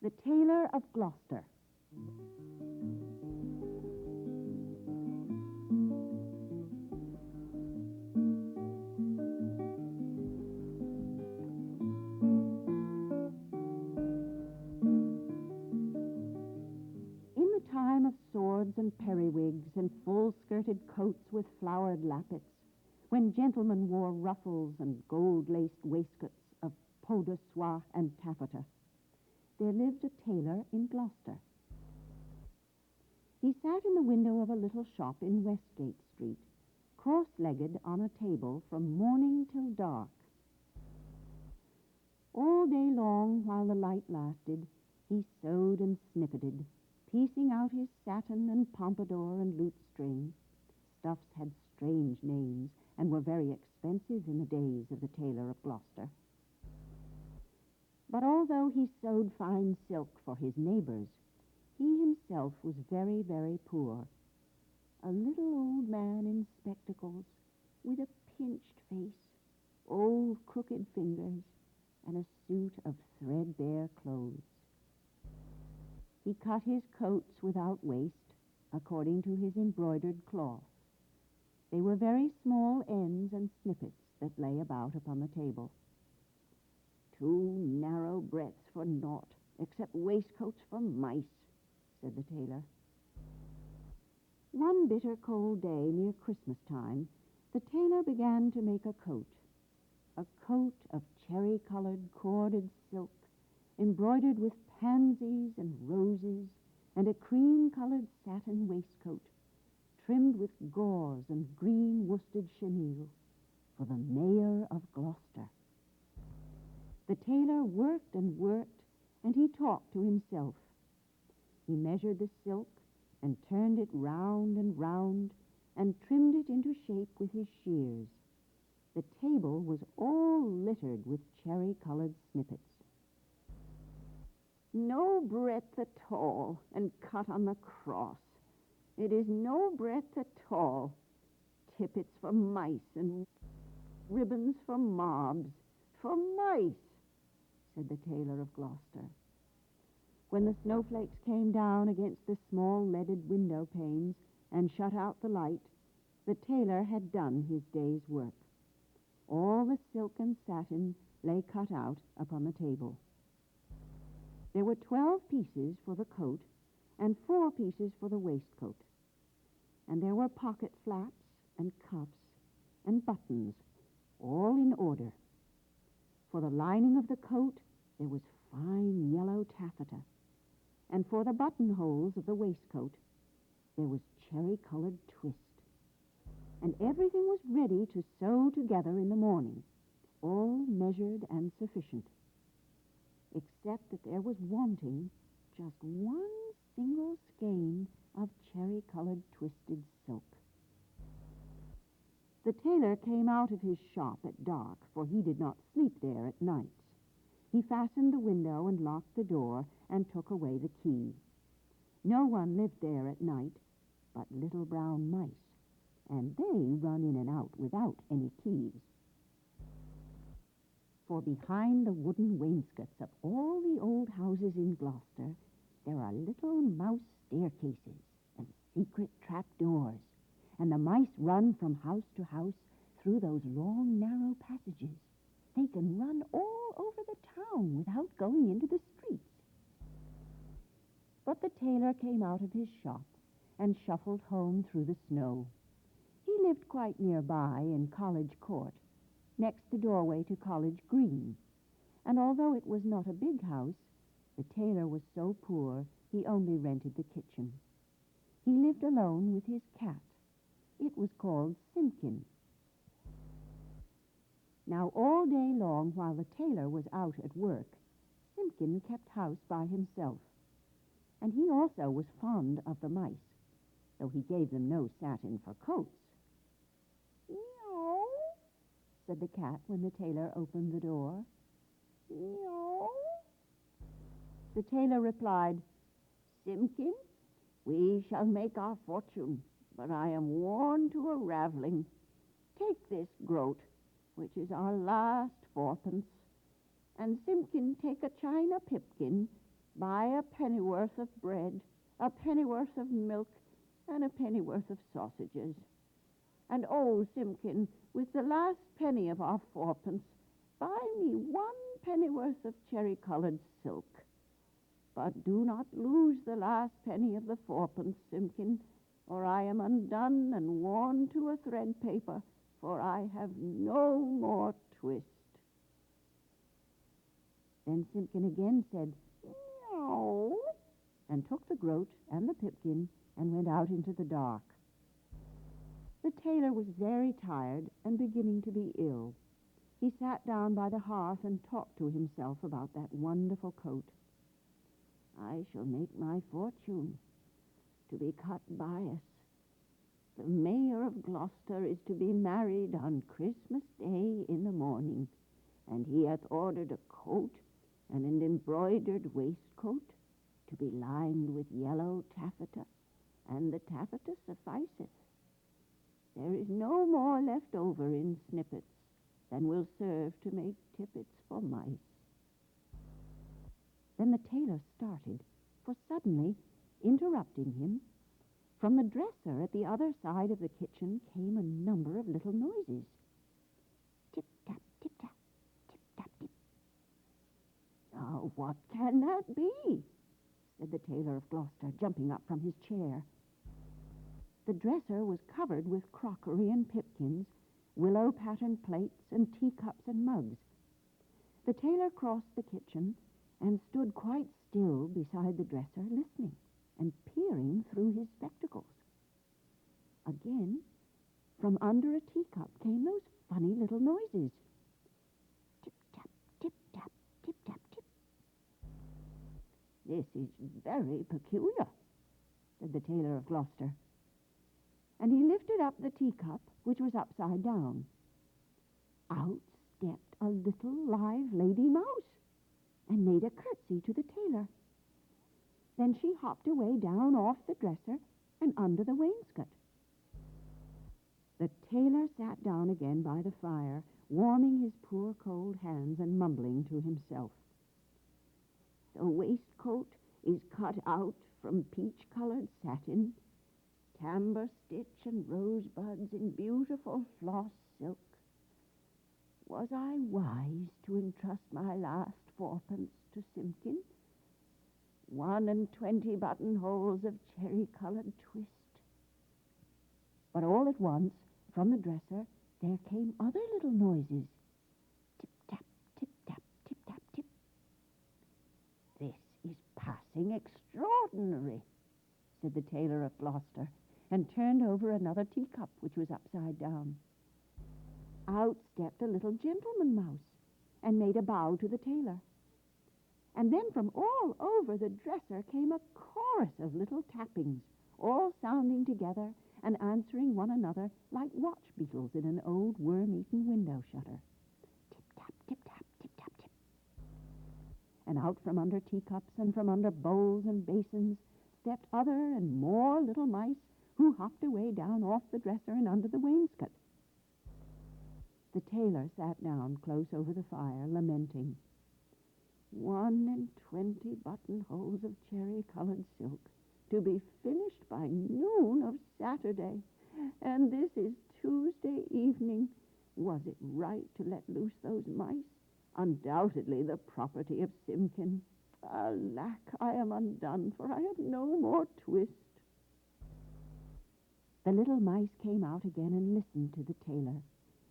The Tailor of Gloucester. In the time of swords and periwigs and full-skirted coats with flowered lappets, when gentlemen wore ruffles and gold-laced waistcoats of peau de soie and taffeta, there lived a tailor in Gloucester. He sat in the window of a little shop in Westgate Street, cross-legged on a table from morning till dark. All day long, while the light lasted, he sewed and snippeted, piecing out his satin and pompadour and lute-string. Stuffs had strange names and were very expensive in the days of the Tailor of Gloucester. But although he sewed fine silk for his neighbors, he himself was very, very poor. A little old man in spectacles, with a pinched face, old crooked fingers, and a suit of threadbare clothes. He cut his coats without waste, according to his embroidered cloth. They were very small ends and snippets that lay about upon the table. 2 narrow breadths for naught, except waistcoats for mice, said the tailor. One bitter cold day near Christmas time, the tailor began to make a coat of cherry-colored corded silk, embroidered with pansies and roses, and a cream-colored satin waistcoat, trimmed with gauze and green worsted chenille, for the mayor of Gloucester. The tailor worked and worked, and he talked to himself. He measured the silk and turned it round and trimmed it into shape with his shears. The table was all littered with cherry-colored snippets. No breadth at all, and cut on the cross. It is no breadth at all. Tippets for mice and ribbons for mobs. For mice, said the Tailor of Gloucester. When the snowflakes came down against the small leaded window panes and shut out the light, the tailor had done his day's work. All the silk and satin lay cut out upon the table. There were 12 pieces for the coat and 4 pieces for the waistcoat. And there were pocket flaps and cuffs and buttons, all in order. For the lining of the coat, there was fine yellow taffeta. And for the buttonholes of the waistcoat, there was cherry-colored twist. And everything was ready to sew together in the morning, all measured and sufficient, except that there was wanting just one single skein of cherry-colored twisted silk. The tailor came out of his shop at dark, for he did not sleep there at nights. He fastened the window and locked the door and took away the key. No one lived there at night but little brown mice, and they run in and out without any keys. For behind the wooden wainscots of all the old houses in Gloucester, there are little mouse staircases and secret trap-doors, and the mice run from house to house through those long, narrow passages. They can run all over the town without going into the streets. But the tailor came out of his shop and shuffled home through the snow. He lived quite nearby in College Court, next the doorway to College Green, and although it was not a big house, the tailor was so poor he only rented the kitchen. He lived alone with his cat. It was called Simpkin. Now all day long, while the tailor was out at work, Simpkin kept house by himself, and he also was fond of the mice, though he gave them no satin for coats. "Meow," said the cat when the tailor opened the door. "Meow." The tailor replied, "Simpkin, we shall make our fortune, but I am worn to a ravelling. Take this groat, which is our last fourpence, and Simpkin take a china pipkin, buy a pennyworth of bread, a pennyworth of milk, and a pennyworth of sausages. And oh, Simpkin, with the last penny of our fourpence, buy me 1 pennyworth of cherry-coloured silk. But do not lose the last penny of the fourpence, Simpkin, or I am undone and worn to a thread paper, for I have no more twist. Then Simpkin again said, "Meow," and took the groat and the pipkin and went out into the dark. The tailor was very tired and beginning to be ill. He sat down by the hearth and talked to himself about that wonderful coat. I shall make my fortune, to be cut bias. The mayor of Gloucester is to be married on Christmas Day in the morning, and he hath ordered a coat and an embroidered waistcoat to be lined with yellow taffeta, and the taffeta sufficeth. There is no more left over in snippets than will serve to make tippets for mice." Then the tailor started, for suddenly, interrupting him, from the dresser at the other side of the kitchen came a number of little noises. Tip-tap, tip-tap, tip-tap, tip. "Now, what can that be?" said the tailor of Gloucester, jumping up from his chair. The dresser was covered with crockery and pipkins, willow-patterned plates and teacups and mugs. The tailor crossed the kitchen and stood quite still beside the dresser, listening and peering through his spectacles. Again, from under a teacup came those funny little noises. Tip-tap, tip-tap, tip-tap, tip. "This is very peculiar," said the tailor of Gloucester. And he lifted up the teacup, which was upside down. Out stepped a little live lady mouse and made a curtsy to the tailor. Then she hopped away down off the dresser and under the wainscot. The tailor sat down again by the fire, warming his poor cold hands and mumbling to himself. "The waistcoat is cut out from peach-colored satin, tambour stitch and rosebuds in beautiful floss silk. Was I wise to entrust my last fourpence to Simpkin? 21 buttonholes of cherry-colored twist." But all at once, from the dresser, there came other little noises. Tip-tap, tip-tap, tip-tap, tip. "This is passing extraordinary," said the tailor of Gloucester, and turned over another teacup, which was upside down. Out stepped a little gentleman mouse and made a bow to the tailor. And then from all over the dresser came a chorus of little tappings, all sounding together and answering one another like watch beetles in an old worm-eaten window shutter. Tip-tap, tip-tap, tip-tap, tip. And out from under teacups and from under bowls and basins stepped other and more little mice, who hopped away down off the dresser and under the wainscot. The tailor sat down close over the fire, lamenting. 21 buttonholes of cherry-colored silk, to be finished by noon of Saturday, and this is Tuesday evening. Was it right to let loose those mice? Undoubtedly the property of Simpkin. Alack, I am undone, for I have no more twist. The little mice came out again and listened to the tailor.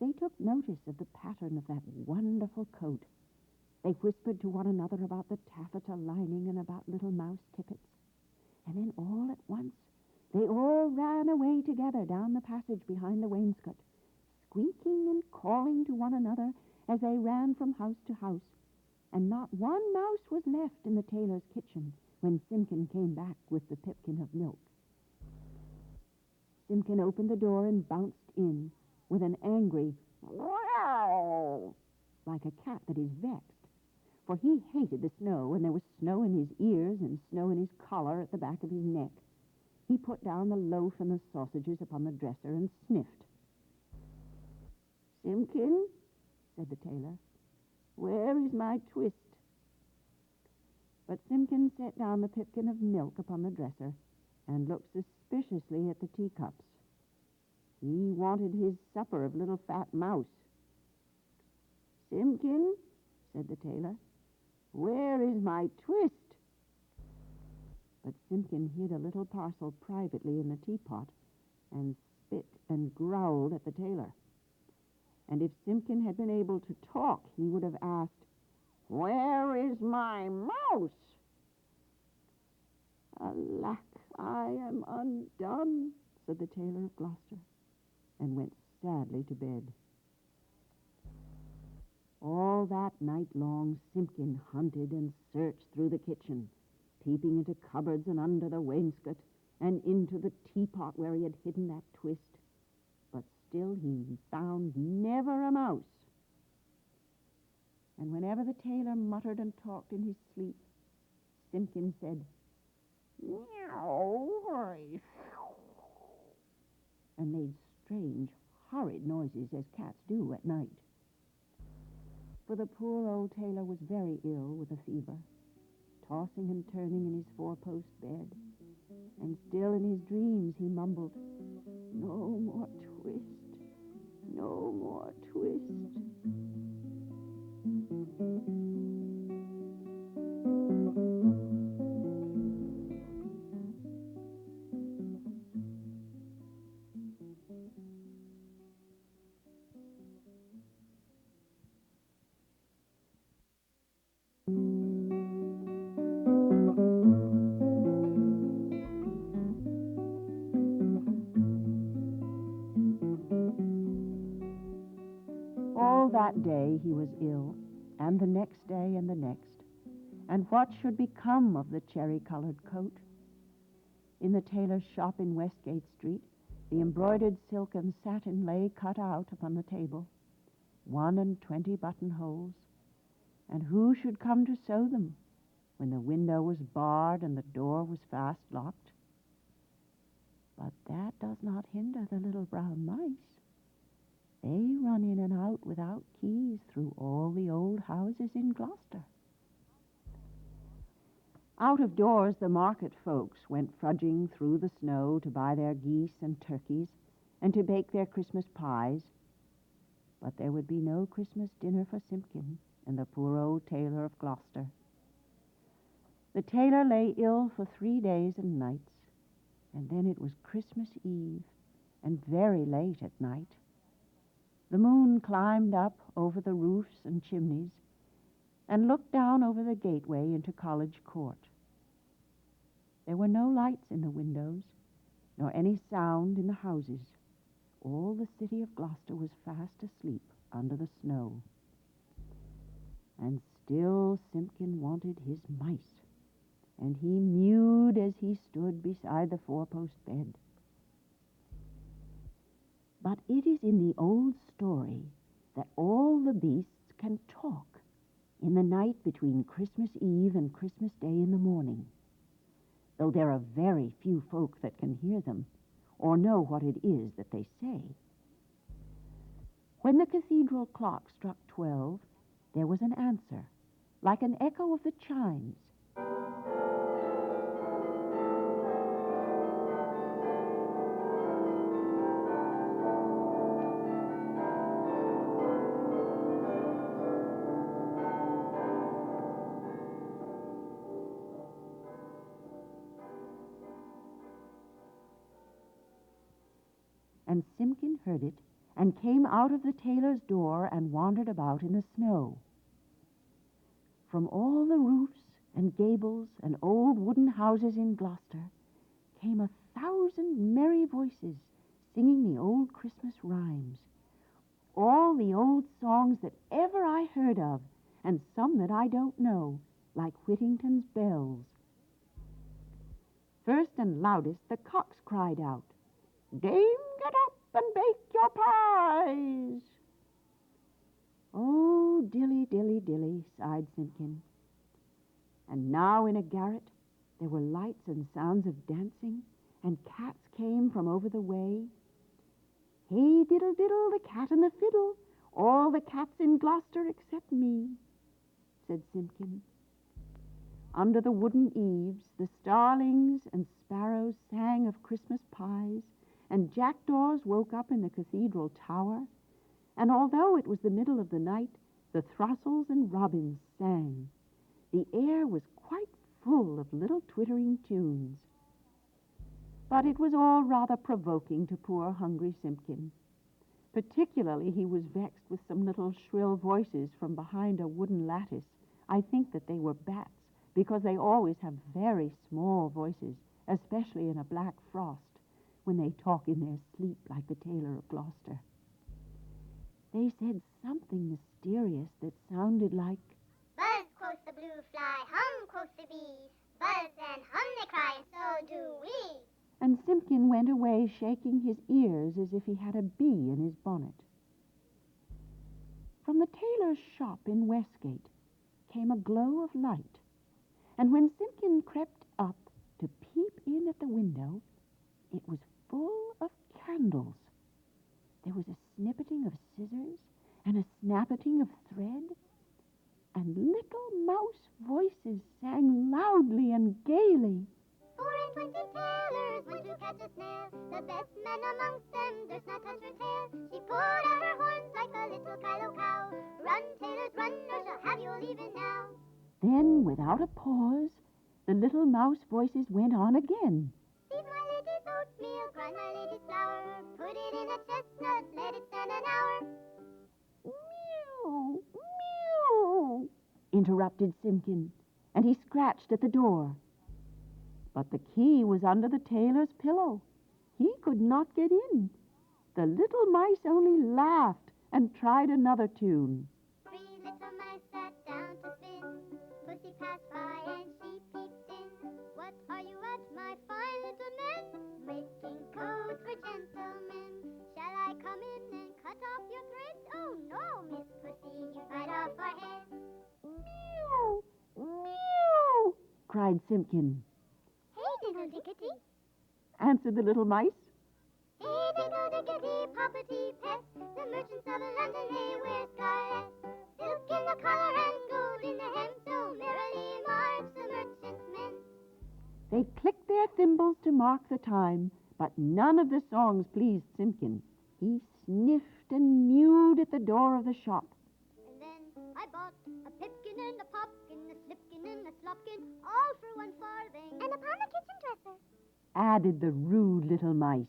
They took notice of the pattern of that wonderful coat. They whispered to one another about the taffeta lining and about little mouse tippets. And then all at once, they all ran away together down the passage behind the wainscot, squeaking and calling to one another as they ran from house to house. And not one mouse was left in the tailor's kitchen when Simpkin came back with the pipkin of milk. Simpkin opened the door and bounced in with an angry "Wow!" like a cat that is vexed. For he hated the snow, and there was snow in his ears and snow in his collar at the back of his neck. He put down the loaf and the sausages upon the dresser and sniffed. "Simpkin," said the tailor, "where is my twist?" But Simpkin set down the pipkin of milk upon the dresser and looked suspiciously at the teacups. He wanted his supper of little fat mouse. "Simpkin," said the tailor, "where is my twist?" But Simpkin hid a little parcel privately in the teapot and spit and growled at the tailor. And if Simpkin had been able to talk, he would have asked, "Where is my mouse?" "Alack, I am undone," said the tailor of Gloucester, and went sadly to bed. All that night long Simpkin hunted and searched through the kitchen, peeping into cupboards and under the wainscot, and into the teapot where he had hidden that twist. But still he found never a mouse. And whenever the tailor muttered and talked in his sleep, Simpkin said, "Meow," and made strange, horrid noises as cats do at night. For the poor old tailor was very ill with a fever, tossing and turning in his four-post bed, and still in his dreams he mumbled, "No more twist, no more twist." All that day he was ill, and the next day and the next. And what should become of the cherry-colored coat? In the tailor's shop in Westgate Street, the embroidered silk and satin lay cut out upon the table, 21 buttonholes, and who should come to sew them when the window was barred and the door was fast locked? But that does not hinder the little brown mice. They run in and out without keys through all the old houses in Gloucester. Out of doors, the market folks went trudging through the snow to buy their geese and turkeys and to bake their Christmas pies. But there would be no Christmas dinner for Simpkin and the poor old tailor of Gloucester. The tailor lay ill for 3 days and nights, and then it was Christmas Eve, and very late at night. The moon climbed up over the roofs and chimneys and looked down over the gateway into College Court. There were no lights in the windows, nor any sound in the houses. All the city of Gloucester was fast asleep under the snow. And still Simpkin wanted his mice, and he mewed as he stood beside the four-post bed. But it is in the old story that all the beasts can talk in the night between Christmas Eve and Christmas Day in the morning, though there are very few folk that can hear them or know what it is that they say. When the cathedral clock struck 12, there was an answer, like an echo of the chimes. And Simpkin heard it and came out of the tailor's door and wandered about in the snow. From all the roofs and gables and old wooden houses in Gloucester came 1,000 merry voices singing the old Christmas rhymes, all the old songs that ever I heard of, and some that I don't know, like Whittington's bells. First and loudest, the cocks cried out, "Dame, get up and bake your pies." "Oh, dilly, dilly, dilly," sighed Simpkin. And now in a garret there were lights and sounds of dancing, and cats came from over the way. "Hey, diddle, diddle, the cat and the fiddle, all the cats in Gloucester except me," said Simpkin. Under the wooden eaves, the starlings and sparrows sang of Christmas pies, and jackdaws woke up in the cathedral tower, and although it was the middle of the night, the throstles and robins sang. The air was quite full of little twittering tunes. But it was all rather provoking to poor hungry Simpkin. Particularly he was vexed with some little shrill voices from behind a wooden lattice. I think that they were bats, because they always have very small voices, especially in a black frost, when they talk in their sleep like the Tailor of Gloucester. They said something mysterious that sounded like, "Buzz," quoth the blue fly, "hum," quoth the bee. Buzz and hum, they cry, and so do we. and Simpkin went away shaking his ears as if he had a bee in his bonnet. From the tailor's shop in Westgate came a glow of light, and when Simpkin crept up to peep in at the window, it was full of candles. There was a snippeting of scissors and a snappeting of thread, and little mouse voices sang loudly and gaily. 24 tailors went to catch a snail. The best man amongst them durst not touch her tail. She pulled out her horns like a little Kylo cow. Run, tailors, run, or she'll have you leaving now. Then, without a pause, the little mouse voices went on again. Feed my lady's oatmeal, grind my lady's flour. Put it in a chestnut, let it stand an hour. Meow, meow, interrupted Simpkin, and he scratched at the door. But the key was under the tailor's pillow. He could not get in. The little mice only laughed and tried another tune. 3 little mice sat down to spin. Pussy passed by and she peeped in. What are you at, my fine little men? Making coats for gentlemen. Shall I come in and cut off your thread? Oh no, Miss Pussy, you bite off our head. Meow, meow, cried Simpkin. Hey, diddle diggity. Answered the little mice. Hey, diddle diggity, poppity pet. The merchants of London, they wear scarlet. Silk in the collar and gold in the hem. So merrily march the merchantmen. They clicked their thimbles to mark the time, but none of the songs pleased Simpkin. He sniffed and mewed at the door of the shop. And then I bought a pipkin and a popkin, a slipkin and a slopkin, all for 1 farthing. And upon the kitchen dresser Added the rude little mice.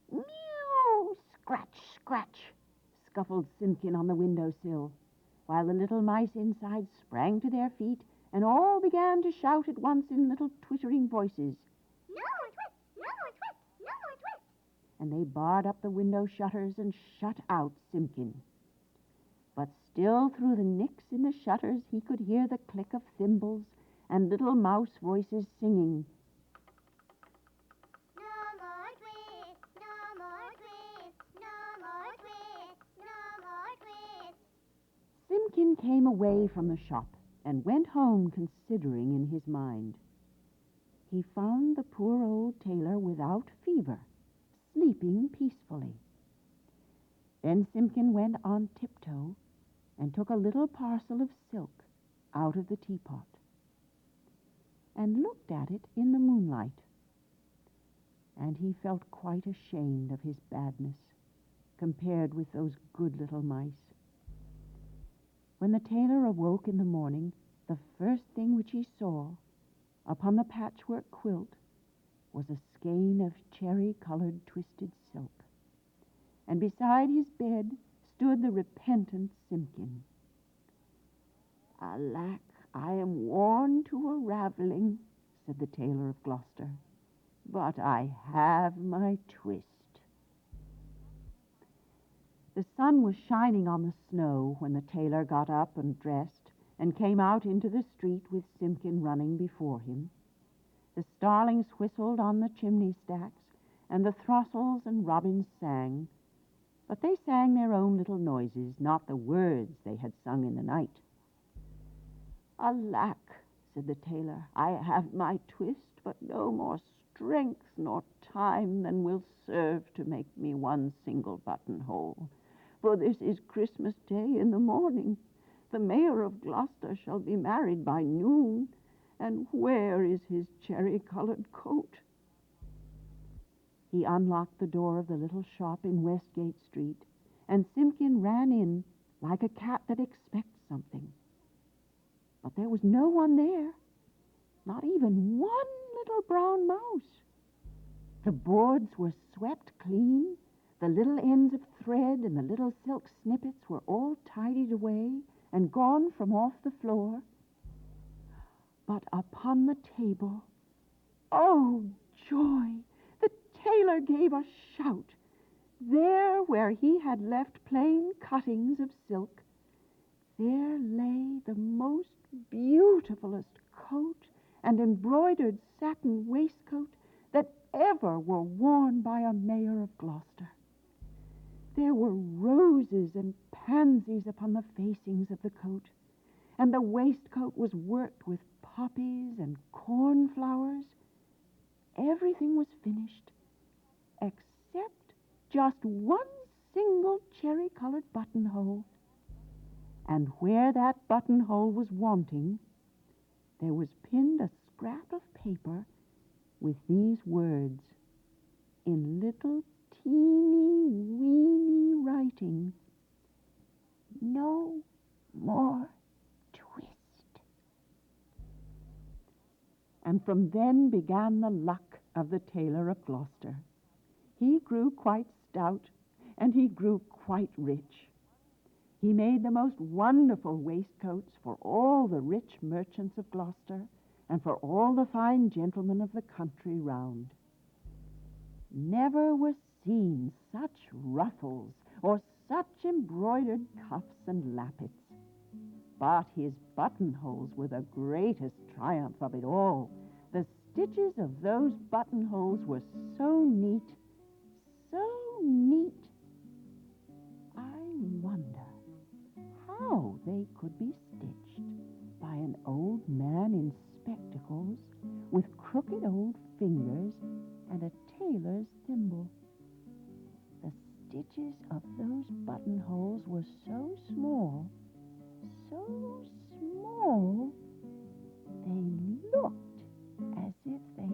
Meow, scratch, scratch, scuffled Simpkin on the windowsill, while the little mice inside sprang to their feet and all began to shout at once in little twittering voices. No more twist, no more twist, no more twist. And they barred up the window shutters and shut out Simpkin. But still through the nicks in the shutters he could hear the click of thimbles and little mouse voices singing. No more twist, no more twist, no more twist, no more twist. Simpkin came away from the shop and went home considering in his mind. He found the poor old tailor without fever, sleeping peacefully. Then Simpkin went on tiptoe and took a little parcel of silk out of the teapot and looked at it in the moonlight. And he felt quite ashamed of his badness compared with those good little mice. When the tailor awoke in the morning, the first thing which he saw upon the patchwork quilt was a skein of cherry-colored twisted silk, and beside his bed stood the repentant Simpkin. "Alack, I am worn to a ravelling," said the Tailor of Gloucester, "but I have my twist." The sun was shining on the snow when the tailor got up and dressed and came out into the street with Simpkin running before him. The starlings whistled on the chimney stacks, and the throstles and robins sang, but they sang their own little noises, not the words they had sung in the night. "Alack," said the tailor, "I have my twist, but no more strength nor time than will serve to make me one single buttonhole. For this is Christmas Day in the morning, The mayor of Gloucester shall be married by noon, and where is his cherry-colored coat? He unlocked the door of the little shop in Westgate Street, and Simpkin ran in like a cat that expects something. But there was no one there, not even one little brown mouse. The boards were swept clean, the little ends of thread and the little silk snippets were all tidied away and gone from off the floor. But upon the table, oh joy! The tailor gave a shout. There, where he had left plain cuttings of silk, there lay the most beautifulest coat and embroidered satin waistcoat that ever were worn by a mayor of Gloucester. There were roses and pansies upon the facings of the coat, and the waistcoat was worked with poppies and cornflowers. Everything was finished, except just one single cherry-colored buttonhole. And where that buttonhole was wanting, there was pinned a scrap of paper with these words in little teeny-weeny writing: "No more twist." And from then began the luck of the tailor of Gloucester. He grew quite stout, and he grew quite rich. He made the most wonderful waistcoats for all the rich merchants of Gloucester and for all the fine gentlemen of the country round. Never were seen such ruffles or such embroidered cuffs and lappets. But his buttonholes were the greatest triumph of it all. The stitches of those buttonholes were so neat, so neat. I wonder how they could be stitched by an old man in spectacles with crooked old fingers and a tailor's thimble. The stitches of those buttonholes were so small, they looked as if they